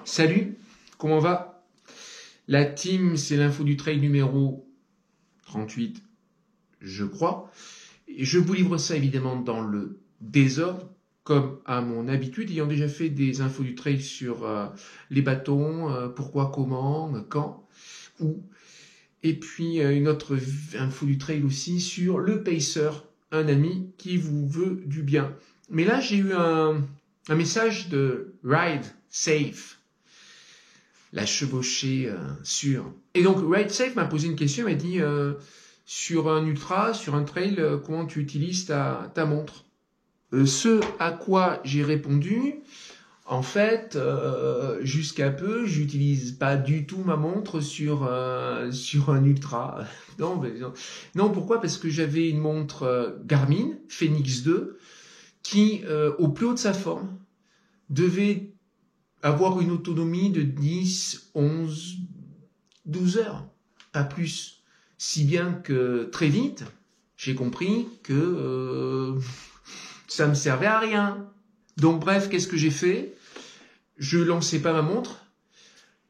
Salut, comment va? La team, c'est l'info du trail numéro 38, je crois. Et je vous livre ça évidemment dans le désordre, comme à mon habitude, ayant déjà fait des infos du trail sur les bâtons, pourquoi, comment, quand, où. Et puis une autre info du trail aussi sur le pacer, un ami qui vous veut du bien. Mais là, j'ai eu un message de Ride Safe. La chevauchée sûre. Et donc, Ride Safe m'a posé une question, il m'a dit, sur un ultra, sur un trail, comment tu utilises ta montre? Ce à quoi j'ai répondu, en fait, jusqu'à peu, j'utilise pas du tout ma montre sur un ultra. Non, pourquoi? Parce que j'avais une montre Garmin Fenix 2 qui, au plus haut de sa forme, devait avoir une autonomie de 10, 11, 12 heures, pas plus. Si bien que très vite, j'ai compris que ça me servait à rien. Donc bref, qu'est-ce que j'ai fait? Je lançais pas ma montre,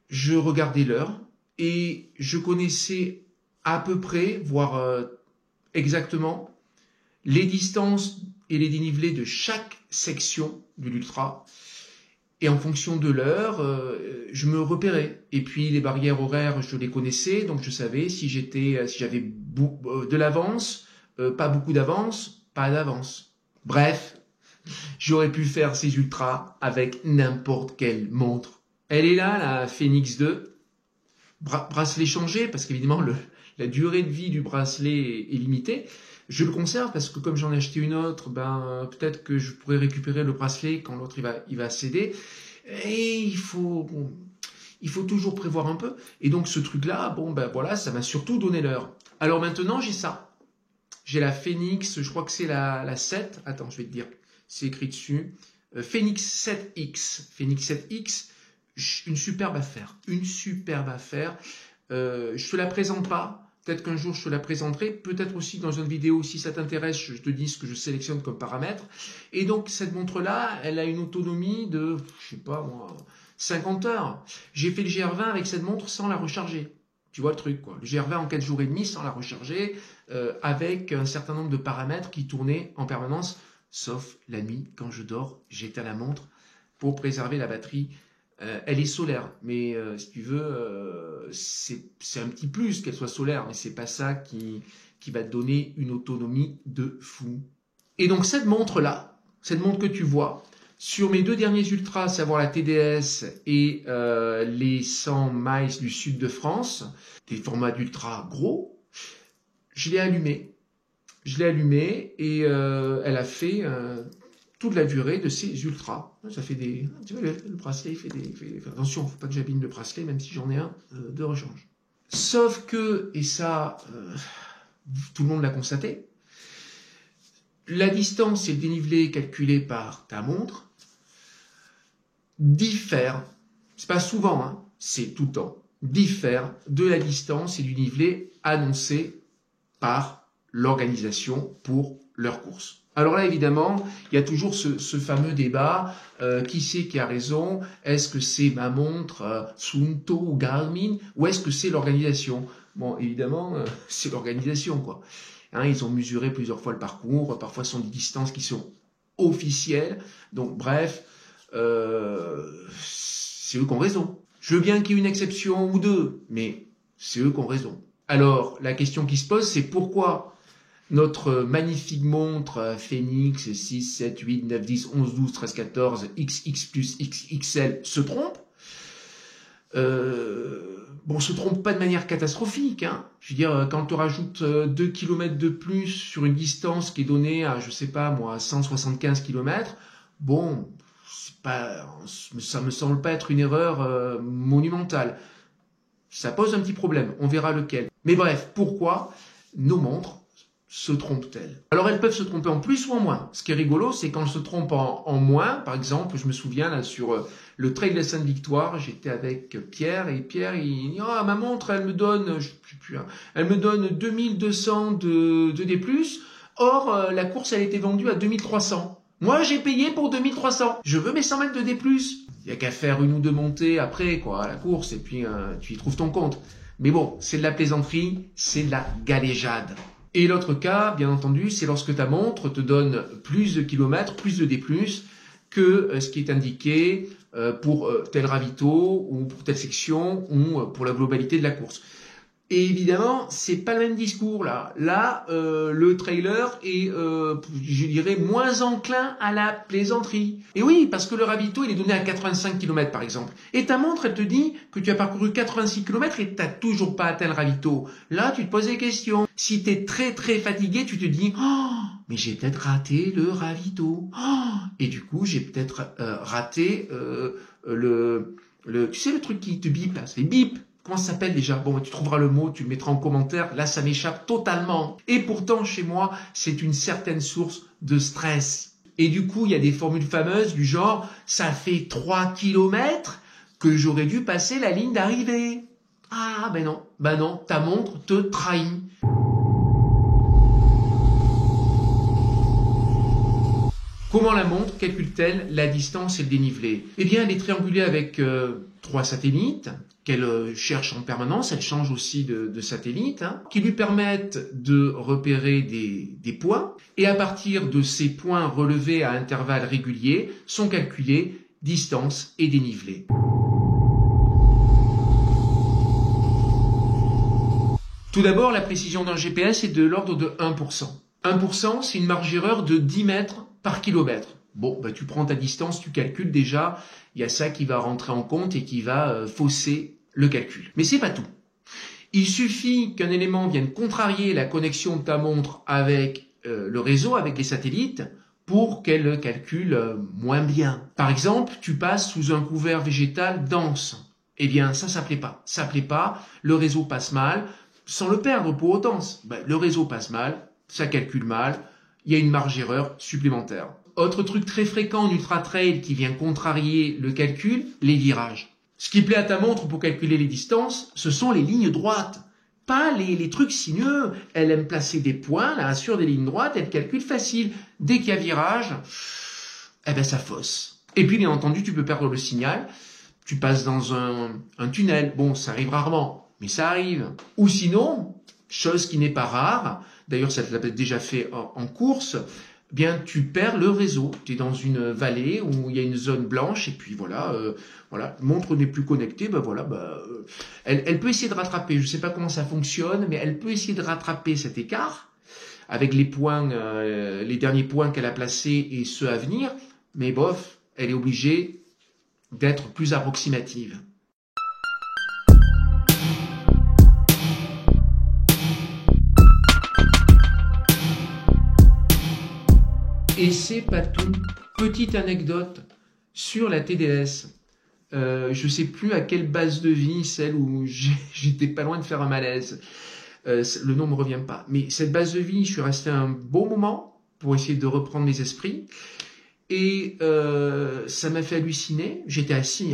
je regardais l'heure et je connaissais à peu près, voire exactement, les distances et les dénivelés de chaque section de l'ultra. Et en fonction de l'heure, je me repérais. Et puis les barrières horaires, je les connaissais, donc je savais si j'avais de l'avance, pas beaucoup d'avance, pas d'avance. Bref, j'aurais pu faire ces ultras avec n'importe quelle montre. Elle est là, la Fenix 2. Bracelet changé, parce qu'évidemment la durée de vie du bracelet est limitée. Je le conserve parce que comme j'en ai acheté une autre, peut-être que je pourrais récupérer le bracelet quand l'autre il va céder. Et il faut toujours prévoir un peu. Et donc ce truc-là, voilà, ça m'a surtout donné l'heure. Alors maintenant j'ai ça. J'ai la Phoenix, je crois que c'est la 7. Attends, je vais te dire. C'est écrit dessus. Phoenix 7X. Phoenix 7X, une superbe affaire. Une superbe affaire. Je te la présente pas. Peut-être qu'un jour je te la présenterai, peut-être aussi dans une vidéo, si ça t'intéresse, je te dis ce que je sélectionne comme paramètres. Et donc cette montre-là, elle a une autonomie de, 50 heures. J'ai fait le GR20 avec cette montre sans la recharger. Tu vois le truc, quoi. Le GR20 en 4 jours et demi sans la recharger, avec un certain nombre de paramètres qui tournaient en permanence, sauf la nuit, quand je dors, j'éteins la montre pour préserver la batterie. Elle est solaire, mais si tu veux, c'est un petit plus qu'elle soit solaire, mais c'est pas ça qui va te donner une autonomie de fou. Et donc cette montre-là, cette montre que tu vois, sur mes deux derniers ultras, à savoir la TDS et les 100 miles du sud de France, des formats d'ultra gros, je l'ai allumée. Et elle a fait toute la durée de ces ultras. Ça fait des... Tu vois, le bracelet fait attention, faut pas que j'abîme le bracelet, même si j'en ai un de rechange. Sauf que, et ça, tout le monde l'a constaté, la distance et le dénivelé calculé par ta montre diffèrent, c'est pas souvent, hein, c'est tout le temps, diffèrent de la distance et du dénivelé annoncé par l'organisation pour leur course. Alors là, évidemment, il y a toujours ce fameux débat, qui c'est qui a raison? Est-ce que c'est ma montre, Suunto ou Garmin, ou est-ce que c'est l'organisation? Bon, évidemment, c'est l'organisation, quoi. Hein, ils ont mesuré plusieurs fois le parcours, parfois ce sont des distances qui sont officielles, donc bref, c'est eux qui ont raison. Je veux bien qu'il y ait une exception ou deux, mais c'est eux qui ont raison. Alors, la question qui se pose, c'est pourquoi notre magnifique montre Phoenix 6, 7, 8, 9, 10, 11, 12, 13, 14, XX plus XXL se trompe. Se trompe pas de manière catastrophique. Hein. Je veux dire, quand tu rajoutes 2 km de plus sur une distance qui est donnée à, 175 km, ça me semble pas être une erreur monumentale. Ça pose un petit problème, on verra lequel. Mais bref, pourquoi nos montres se trompent-elles? Alors elles peuvent se tromper en plus ou en moins. Ce qui est rigolo, c'est quand elles se trompent en moins. Par exemple, je me souviens là sur le trail de la Sainte-Victoire, j'étais avec Pierre et Pierre il dit ma montre elle me donne, elle me donne 2200 de D+. Or la course elle était vendue à 2300. Moi, j'ai payé pour 2300. Je veux mes 100 mètres de D+. Il n'y a qu'à faire une ou deux montées après, quoi, à la course, et puis tu y trouves ton compte. Mais bon, c'est de la plaisanterie, c'est de la galéjade. Et l'autre cas, bien entendu, c'est lorsque ta montre te donne plus de kilomètres, plus de D+, que ce qui est indiqué pour tel ravito, ou pour telle section, ou pour la globalité de la course. Et évidemment, c'est pas le même discours là. Là, le trailer est, je dirais, moins enclin à la plaisanterie. Et oui, parce que le ravito, il est donné à 85 km par exemple. Et ta montre, elle te dit que tu as parcouru 86 km et t'as toujours pas atteint le ravito. Là, tu te poses des questions. Si t'es très très fatigué, tu te dis, oh, mais j'ai peut-être raté le ravito. Oh, et du coup, j'ai peut-être raté tu sais le truc qui te bip là, c'est les bips. Comment ça s'appelle déjà? Bon, tu trouveras le mot, tu le mettras en commentaire. Là, ça m'échappe totalement. Et pourtant, chez moi, c'est une certaine source de stress. Et du coup, il y a des formules fameuses du genre, ça fait 3 kilomètres que j'aurais dû passer la ligne d'arrivée. Ah, ben non, ta montre te trahit. Comment la montre calcule-t-elle la distance et le dénivelé? Eh bien, elle est triangulée avec 3 satellites qu'elle cherche en permanence. Elle change aussi de satellites qui lui permettent de repérer des points. Et à partir de ces points relevés à intervalles réguliers, sont calculés distance et dénivelé. Tout d'abord, la précision d'un GPS est de l'ordre de 1%. 1%, c'est une marge d'erreur de 10 mètres par kilomètre. Bon, bah, tu prends ta distance, tu calcules déjà, il y a ça qui va rentrer en compte et qui va fausser le calcul. Mais c'est pas tout. Il suffit qu'un élément vienne contrarier la connexion de ta montre avec le réseau, avec les satellites, pour qu'elle calcule moins bien. Par exemple, tu passes sous un couvert végétal dense. Eh bien, ça plaît pas. Ça plaît pas, le réseau passe mal, sans le perdre pour autant. Ben, le réseau passe mal, ça calcule mal, il y a une marge d'erreur supplémentaire. Autre truc très fréquent en ultra trail qui vient contrarier le calcul, les virages. Ce qui plaît à ta montre pour calculer les distances, ce sont les lignes droites, pas les trucs sinueux. Elle aime placer des points là sur des lignes droites, elle calcule facile. Dès qu'il y a virage, eh ben ça fausse. Et puis bien entendu, tu peux perdre le signal. Tu passes dans un tunnel. Bon, ça arrive rarement, mais ça arrive. Ou sinon, chose qui n'est pas rare, d'ailleurs ça te l'a déjà fait en course, bien tu perds le réseau. Tu es dans une vallée où il y a une zone blanche et puis voilà, la montre n'est plus connectée, elle peut essayer de rattraper. Je ne sais pas comment ça fonctionne, mais elle peut essayer de rattraper cet écart avec les points, les derniers points qu'elle a placés et ceux à venir, mais bof, elle est obligée d'être plus approximative. Et c'est pas tout. Petite anecdote sur la TDS. Je sais plus à quelle base de vie, celle où j'étais pas loin de faire un malaise. Le nom me revient pas. Mais cette base de vie, je suis resté un bon moment pour essayer de reprendre mes esprits. Et ça m'a fait halluciner. J'étais assis,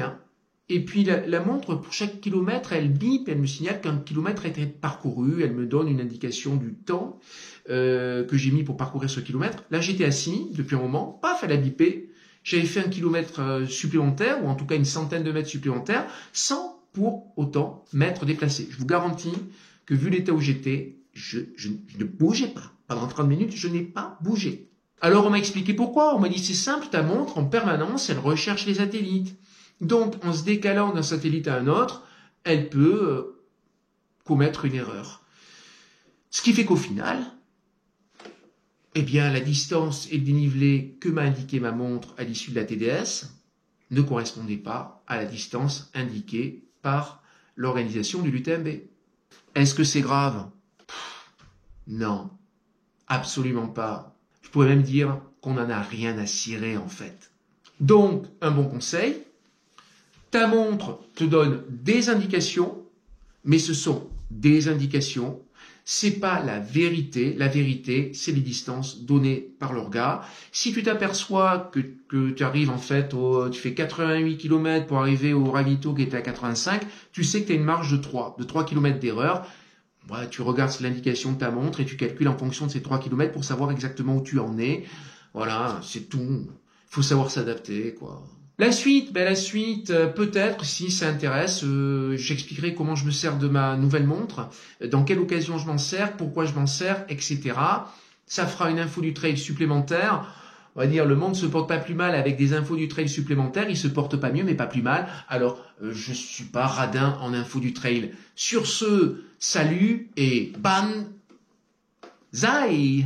Et puis la montre, pour chaque kilomètre, elle bip, elle me signale qu'un kilomètre a été parcouru. Elle me donne une indication du temps que j'ai mis pour parcourir ce kilomètre. Là, j'étais assis depuis un moment. Paf, elle a bipé. J'avais fait un kilomètre supplémentaire, ou en tout cas une centaine de mètres supplémentaires, sans pour autant m'être déplacé. Je vous garantis que vu l'état où j'étais, je ne bougeais pas. Pendant 30 minutes, je n'ai pas bougé. Alors on m'a expliqué pourquoi. On m'a dit c'est simple, ta montre en permanence, elle recherche les satellites. Donc en se décalant d'un satellite à un autre, elle peut commettre une erreur. Ce qui fait qu'au final, eh bien la distance et le dénivelé que m'a indiqué ma montre à l'issue de la TDS ne correspondait pas à la distance indiquée par l'organisation de l'UTMB. Est-ce que c'est grave? Non, absolument pas. Je pourrais même dire qu'on n'en a rien à cirer en fait. Donc, un bon conseil, ta montre te donne des indications, mais ce sont des indications, c'est pas la vérité. La vérité, c'est les distances données par l'orga. Si tu t'aperçois que tu arrives en fait, tu fais 88 km pour arriver au ravito qui était à 85, tu sais que tu as une marge de 3 km d'erreur. Ouais, tu regardes l'indication de ta montre et tu calcules en fonction de ces 3 km pour savoir exactement où tu en es. Voilà, c'est tout. Faut savoir s'adapter, quoi. La suite, peut-être, si ça intéresse, j'expliquerai comment je me sers de ma nouvelle montre, dans quelle occasion je m'en sers, pourquoi je m'en sers, etc. Ça fera une info du trail supplémentaire. On va dire, le monde se porte pas plus mal avec des infos du trail supplémentaires, il se porte pas mieux, mais pas plus mal. Alors, je suis pas radin en info du trail. Sur ce, salut et ban zai!